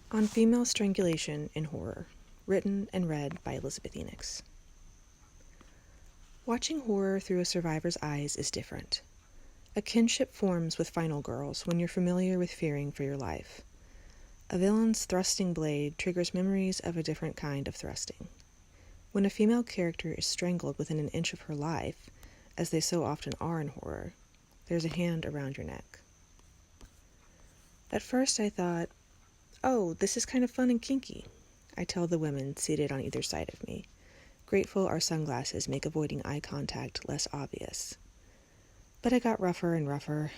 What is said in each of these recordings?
On Female Strangulation in Horror, written and read by Elizabeth Enix. Watching horror through a survivor's eyes is different. A kinship forms with Final Girls when you're familiar with fearing for your life. A villain's thrusting blade triggers memories of a different kind of thrusting. When a female character is strangled within an inch of her life, as they so often are in horror, there's a hand around your neck. At first I thought, "Oh, this is kind of fun and kinky," I tell the women seated on either side of me, grateful our sunglasses make avoiding eye contact less obvious. But it got rougher and rougher.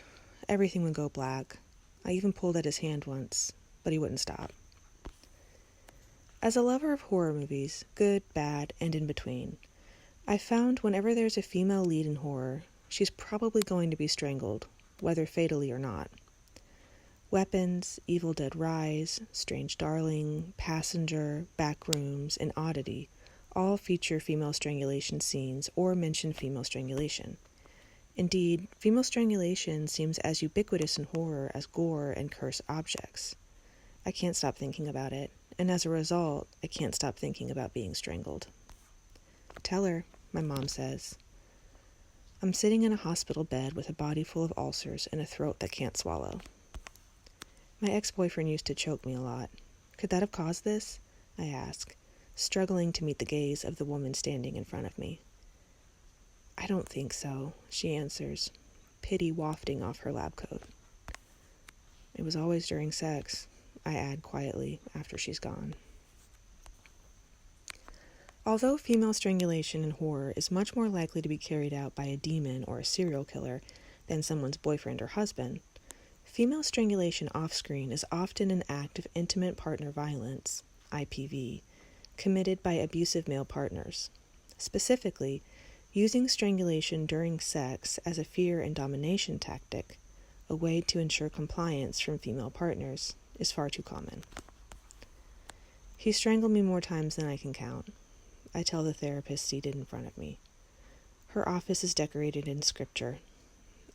Everything would go black. I even pulled at his hand once, but he wouldn't stop. As a lover of horror movies, good, bad, and in between, I found whenever there's a female lead in horror, she's probably going to be strangled, whether fatally or not. Weapons, Evil Dead Rise, Strange Darling, Passenger, Backrooms, and Oddity all feature female strangulation scenes or mention female strangulation. Indeed, female strangulation seems as ubiquitous in horror as gore and cursed objects. I can't stop thinking about it, and as a result, I can't stop thinking about being strangled. "Tell her," my mom says. I'm sitting in a hospital bed with a body full of ulcers and a throat that can't swallow. My ex-boyfriend used to choke me a lot. Could that have caused this? I ask, struggling to meet the gaze of the woman standing in front of me. "I don't think so," she answers, pity wafting off her lab coat. "It was always during sex," I add quietly after she's gone. Although female strangulation in horror is much more likely to be carried out by a demon or a serial killer than someone's boyfriend or husband, female strangulation off-screen is often an act of intimate partner violence, IPV, committed by abusive male partners. Specifically, using strangulation during sex as a fear and domination tactic, a way to ensure compliance from female partners, is far too common. "He strangled me more times than I can count," I tell the therapist seated in front of me. Her office is decorated in scripture.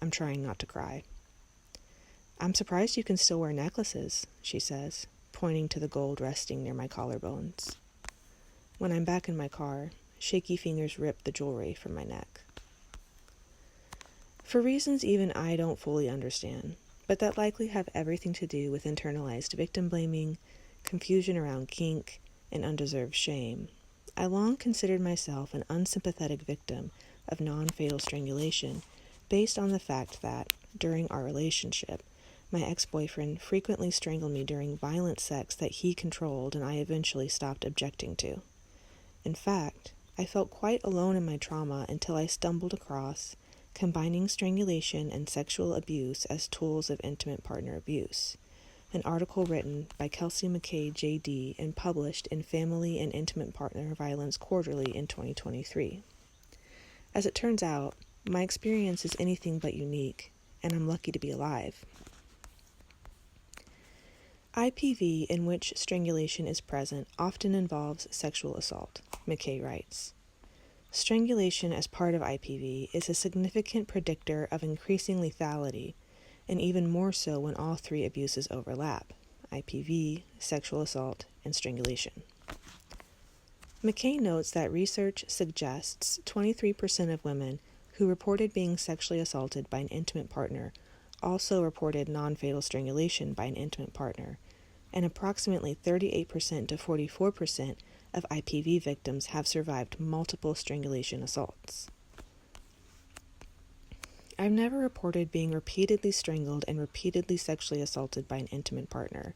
I'm trying not to cry. "I'm surprised you can still wear necklaces," she says, pointing to the gold resting near my collarbones. When I'm back in my car, shaky fingers rip the jewelry from my neck. For reasons even I don't fully understand, but that likely have everything to do with internalized victim blaming, confusion around kink, and undeserved shame, I long considered myself an unsympathetic victim of non-fatal strangulation based on the fact that, during our relationship, my ex-boyfriend frequently strangled me during violent sex that he controlled and I eventually stopped objecting to. In fact, I felt quite alone in my trauma until I stumbled across Combining Strangulation and Sexual Abuse as Tools of Intimate Partner Abuse, an article written by Kelsey McKay, J.D., and published in Family and Intimate Partner Violence Quarterly in 2023. As it turns out, my experience is anything but unique, and I'm lucky to be alive. IPV in which strangulation is present often involves sexual assault, McKay writes. Strangulation as part of IPV is a significant predictor of increasing lethality, and even more so when all three abuses overlap, IPV, sexual assault, and strangulation. McKay notes that research suggests 23% of women who reported being sexually assaulted by an intimate partner also reported non-fatal strangulation by an intimate partner, and approximately 38% to 44% of IPV victims have survived multiple strangulation assaults. I've never reported being repeatedly strangled and repeatedly sexually assaulted by an intimate partner,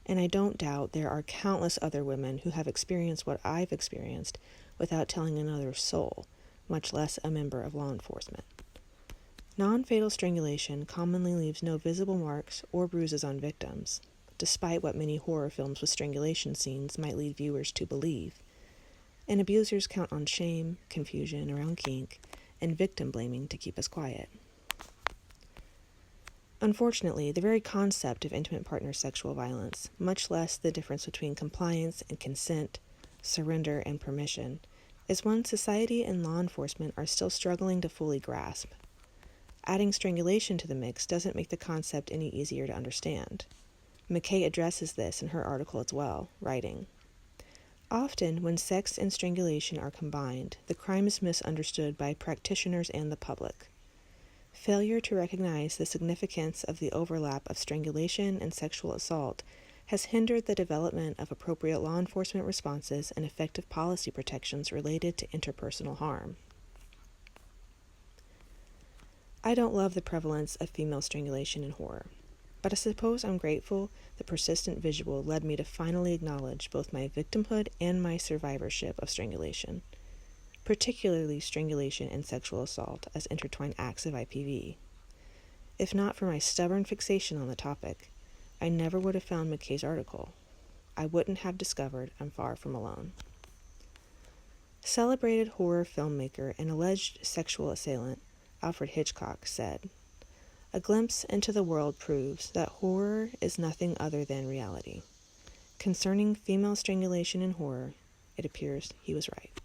and I don't doubt there are countless other women who have experienced what I've experienced without telling another soul, much less a member of law enforcement. Non-fatal strangulation commonly leaves no visible marks or bruises on victims, despite what many horror films with strangulation scenes might lead viewers to believe, and abusers count on shame, confusion around kink, and victim blaming to keep us quiet. Unfortunately, the very concept of intimate partner sexual violence, much less the difference between compliance and consent, surrender and permission, is one society and law enforcement are still struggling to fully grasp. Adding strangulation to the mix doesn't make the concept any easier to understand. McKay addresses this in her article as well, writing, "Often, when sex and strangulation are combined, the crime is misunderstood by practitioners and the public. Failure to recognize the significance of the overlap of strangulation and sexual assault has hindered the development of appropriate law enforcement responses and effective policy protections related to interpersonal harm." I don't love the prevalence of female strangulation in horror, but I suppose I'm grateful the persistent visual led me to finally acknowledge both my victimhood and my survivorship of strangulation, particularly strangulation and sexual assault as intertwined acts of IPV. If not for my stubborn fixation on the topic, I never would have found McKay's article. I wouldn't have discovered I'm far from alone. Celebrated horror filmmaker and alleged sexual assailant Alfred Hitchcock said, "A glimpse into the world proves that horror is nothing other than reality. Concerning female strangulation in horror, it appears he was right."